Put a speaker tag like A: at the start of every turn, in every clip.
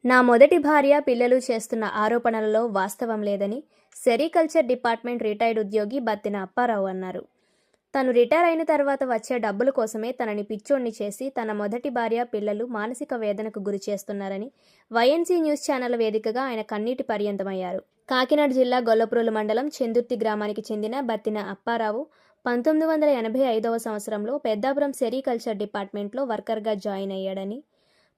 A: నా మొదటి భార్య పిల్లలు చేస్తున్న ఆరోపణలలో వాస్తవం లేదని సెరికల్చర్ డిపార్ట్మెంట్ రిటైర్డ్ ఉద్యోగి బత్తిన అప్పారావు అన్నారు. తను రిటైర్ అయిన తర్వాత వచ్చే డబ్బుల కోసమే తనని పిచ్చోణ్ణి చేసి తన మొదటి భార్య పిల్లలు మానసిక వేదనకు గురి చేస్తున్నారని వైఎన్సీ న్యూస్ ఛానల్ వేదికగా ఆయన కన్నీటి పర్యంతమయ్యారు. కాకినాడ జిల్లా గొల్లప్రోలు మండలం చెందుర్తి గ్రామానికి చెందిన బత్తిన అప్పారావు 1985వ సంవత్సరంలో పెద్దాపురం సెరికల్చర్ డిపార్ట్మెంట్లో వర్కర్గా జాయిన్ అయ్యాడని,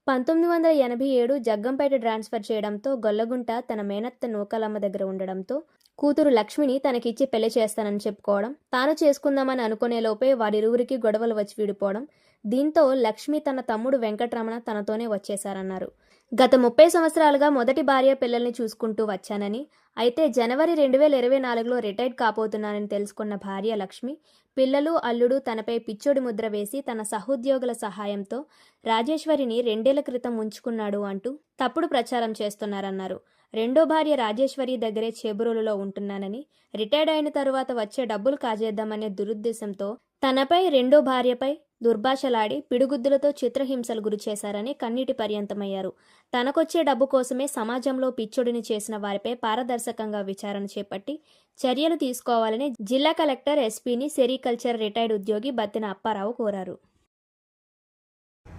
A: 1987 జగ్గంపేట ట్రాన్స్ఫర్ చేయడంతో గొల్లగుంట తన మేనత్త నూకలమ్మ దగ్గర ఉండడంతో కూతురు లక్ష్మిని తనకిచ్చి పెళ్లి చేస్తానని చెప్పుకోవడం, తాను చేసుకుందామని అనుకునేలోపే వారిరువురికి గొడవలు వచ్చి విడిపోవడం. దీంతో లక్ష్మి తన తమ్ముడు వెంకటరమణ తనతోనే వచ్చేశారన్నారు. గత 30 సంవత్సరాలుగా మొదటి భార్య పిల్లల్ని చూసుకుంటూ వచ్చానని, అయితే జనవరి 2024లో రిటైర్డ్ కాబోతున్నానని తెలుసుకున్న భార్య లక్ష్మి, పిల్లలు అల్లుడు తనపై పిచ్చోడి ముద్ర వేసి తన సహోద్యోగుల సహాయంతో రాజేశ్వరిని 2 ఏళ్ల క్రితం ఉంచుకున్నాడు అంటూ తప్పుడు ప్రచారం చేస్తున్నారన్నారు. రెండో భార్య రాజేశ్వరి దగ్గరే చేబురోలులో ఉంటున్నానని, రిటైర్డ్ అయిన తరువాత వచ్చే డబ్బులు కాజేద్దామనే దురుద్దేశంతో తనపై రెండో భార్యపై దుర్భాషలాడి పిడుగుద్దులతో చిత్రహింసలు గురి చేశారని కన్నీటి పర్యంతమయ్యారు. తనకొచ్చే డబ్బు కోసమే సమాజంలో పిచ్చోడిని చేసిన వారిపై పారదర్శకంగా విచారణ చేపట్టి చర్యలు తీసుకోవాలని జిల్లా కలెక్టర్ ఎస్పీని సెరికల్చర్ రిటైర్డ్ ఉద్యోగి బత్తిన అప్పారావు కోరారు.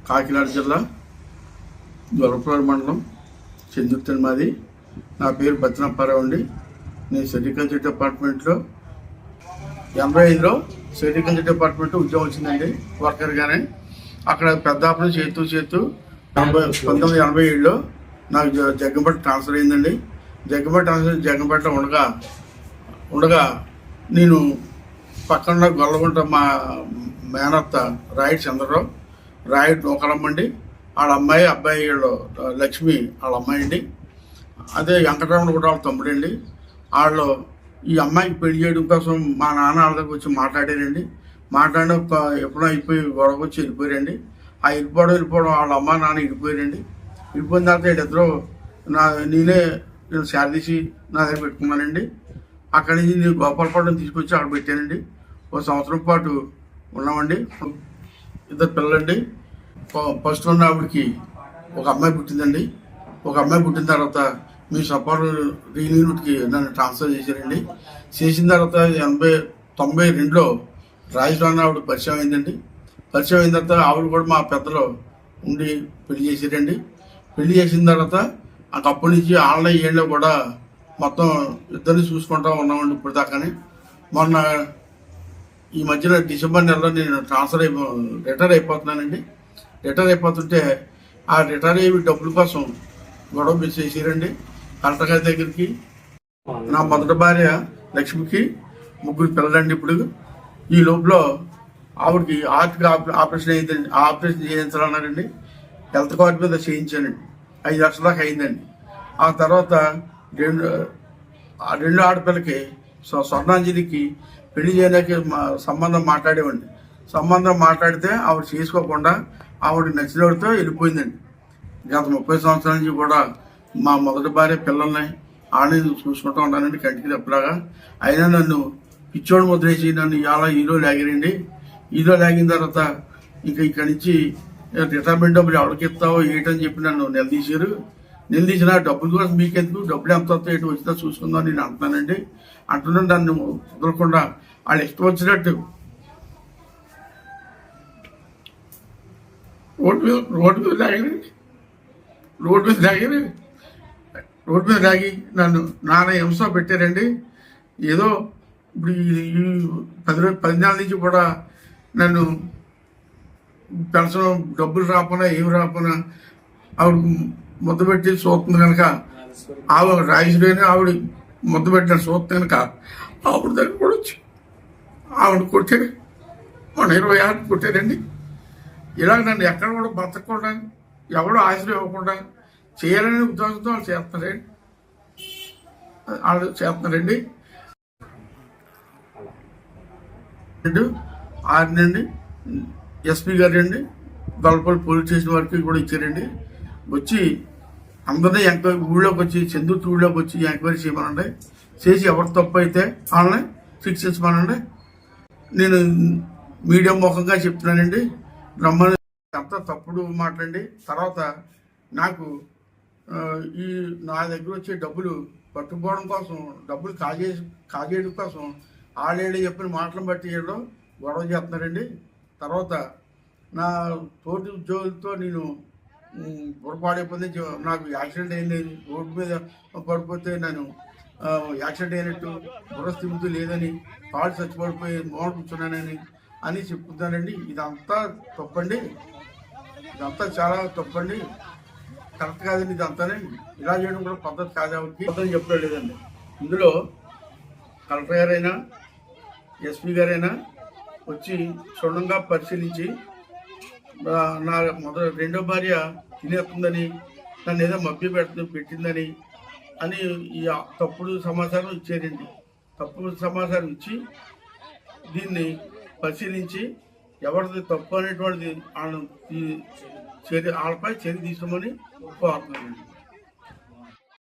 B: కాకినాడ జిల్లా గొల్లప్రోలు మండలం చెందుర్తి మాది. నా పేరు బత్తిన అప్పారావు అండి. నేను సెరికల్చర్ డిపార్ట్మెంట్లో 85లో సెరికల్చర్ డిపార్ట్మెంట్ ఉద్యోగం వచ్చిందండి వర్కర్గానే. అక్కడ పెద్దాపురం చేతూ 1987లో నాకు జగ్గంపేట ట్రాన్స్ఫర్ అయిందండి. జగ్గంపేటలో ఉండగా నేను పక్కన గొల్లగుంట మా మేనత్త రాయుడు చంద్రరావు, రాయుడు నూకలమ్మండి, వాళ్ళ అమ్మాయి అబ్బాయి లక్ష్మి వాళ్ళ అమ్మాయి అండి. అదే వెంకటరమణ కూడా వాళ్ళ తమ్ముడండి. వాళ్ళు ఈ అమ్మాయికి పెళ్లి చేయడం కోసం మా నాన్న వాళ్ళ దగ్గర వచ్చి మాట్లాడారండి. మాట్లాడిన ఎప్పుడో అయిపోయి గొడవ వచ్చి వెళ్ళిపోయారండి. ఆ వెళ్ళిపోవడం వాళ్ళ అమ్మ నాన్న వెళ్ళిపోయారండి. వెళ్ళిపోయిన తర్వాత వీళ్ళిద్దరూ నేను శారదీసి నా దగ్గర పెట్టుకున్నానండి. అక్కడి నుంచి నేను గోపాలపట్నం తీసుకొచ్చి అక్కడ పెట్టానండి. 1 సంవత్సరం పాటు ఉన్నామండి. 2 పిల్లలండి. ఫస్ట్ ఉన్న ఆవిడకి ఒక అమ్మాయి పుట్టిందండి. ఒక అమ్మాయి పుట్టిన తర్వాత మీ సపోర్ట్ యూనిట్కి నన్ను ట్రాన్స్ఫర్ చేశారండి. చేసిన తర్వాత 92లో రాజధాని ఆవిడ పరిచయం అయిందండి. పరిచయం అయిన తర్వాత ఆవిడ కూడా మా పెద్దలు ఉండి పెళ్లి చేశారండి. పెళ్లి చేసిన తర్వాత అప్పటి నుంచి ఆన్లైన్ ఏళ్ళలో కూడా మొత్తం ఇద్దరిని చూసుకుంటూ ఉన్నామండి ఇప్పుడు దాకానే. మొన్న ఈ మధ్యన డిసెంబర్ నెలలో నేను రిటైర్ అయిపోతున్నానండి. రిటైర్ అయిపోతుంటే ఆ రిటైర్ అయ్యే డబ్బుల కోసం గొడవ చేసారండి కలెక్టర్ గారి దగ్గరికి. నా మొదటి భార్య లక్ష్మికి 3 పిల్లలండి. ఇప్పుడు ఈ లోపల ఆవిడకి హార్ట్కి ఆపరేషన్ అయిందండి. ఆపరేషన్ చేయించాలన్నారండి. హెల్త్ కార్డు మీద చేయించానండి. 5 లక్షల దాకా అయిందండి. ఆ తర్వాత రెండు ఆడపిల్లకి స్వర్ణాంజలికి పెళ్లి చేయడానికి సంబంధం మాట్లాడేవండి. సంబంధం మాట్లాడితే ఆవిడ చేసుకోకుండా ఆవిడ నచ్చినవాడితో వెళ్ళిపోయిందండి. గత 30 సంవత్సరాల నుంచి కూడా మా మొదటి భార్య పిల్లల్ని ఆడని చూసుకుంటూ ఉన్నానండి కంటికి తప్పలాగా. అయినా నన్ను పిచ్చోడు ముద్రేసి నన్ను ఇలా హీరో లాగారండి. హీరో లాగిన తర్వాత ఇక్కడి నుంచి రిటైర్మెంట్ డబ్బులు ఎవరికి ఇస్తావో ఏంటని చెప్పి నన్ను నిలదీశారు. నిలదీసిన డబ్బులు కూడా మీకెందుకు, డబ్బులు ఎంత వస్తాయి ఎటు వచ్చినా చూసుకుందాం నేను అంటున్నానండి. అంటున్నాను నన్ను వదలకుండా వాళ్ళు ఇష్టం వచ్చినట్టు రోడ్డు మీద లాగి నన్ను నాన్న హింస పెట్టారండి. ఏదో ఇప్పుడు ఈ 10 నెలల నుంచి కూడా నన్ను పెన్షన్ డబ్బులు రాకపోయినా ఏమి రాకపోయినా ఆవిడ ముద్ద పెట్టి చూస్తుంది కనుక ఆవిడ రాజేశ్వరి ఆవిడ ముద్ద పెట్టిన చూస్తుంది కనుక ఆవిడ దగ్గర కూడా వచ్చి ఆవిడ కొట్టారు. మన 26 కొట్టారండి. ఇలా నన్ను ఎక్కడ కూడా బతకకుండా ఎవడో ఆశ్రయం ఇవ్వకుండా చేయాలనే ఉద్దేశంతో వాళ్ళు చేస్తున్నారండి. 6 నుండి ఎస్పీ గారు అండి గొల్లప్రోలు పోలీస్ స్టేషన్ వరకు కూడా ఇచ్చారండి. వచ్చి అందరినీ ఎంక్వైరీ ఊళ్ళోకి వచ్చి చెందుర్తి ఊళ్ళోకి వచ్చి ఎంక్వైరీ చేయమనండి. చేసి ఎవరు తప్పు అయితే వాళ్ళని శిక్షించమనండి. నేను మీడియం ముఖంగా చెప్తున్నానండి. రమ్మని అంతా తప్పుడు మాట్లాడి తర్వాత నాకు ఈ నా దగ్గర వచ్చే డబ్బులు పట్టుకోవడం కోసం, డబ్బులు కాజేయడం కోసం ఆడేళ్ళు చెప్పిన మాటలను బట్టి ఏదో గొడవ చేస్తున్నారండి. తర్వాత నా తోటి ఉద్యోగులతో నేను పొరపాడైపోతే నాకు యాక్సిడెంట్ అయింది, రోడ్డు మీద పడిపోతే నేను యాక్సిడెంట్ అయినట్టు, బుర్రస్థిమితి లేదని, కాళ్ళు చచ్చిపడిపోయి మోహన కూర్చున్నానని అని చెప్తున్నానండి. ఇదంతా తప్పండి, ఇదంతా చాలా తప్పండి, కరెక్ట్ కాదండి. ఇదంతానే ఇలా చేయడం కూడా పద్ధతి కాదని చెప్పడం లేదండి. ఇందులో కలెక్టర్ గారైనా ఎస్పీ గారైనా వచ్చి క్షుణ్ణంగా పరిశీలించి నా రెండో భార్య తినేస్తుందని, నన్ను ఏదో మభ్య పెట్టిందని అని ఈ తప్పుడు సమాచారం ఇచ్చారండి. తప్పుడు సమాచారం ఇచ్చి దీన్ని పరిశీలించి ఎవరిది తప్పు అనేటువంటిది వాళ్ళపై చర్య తీసుకోమని కోరుతున్నానండి.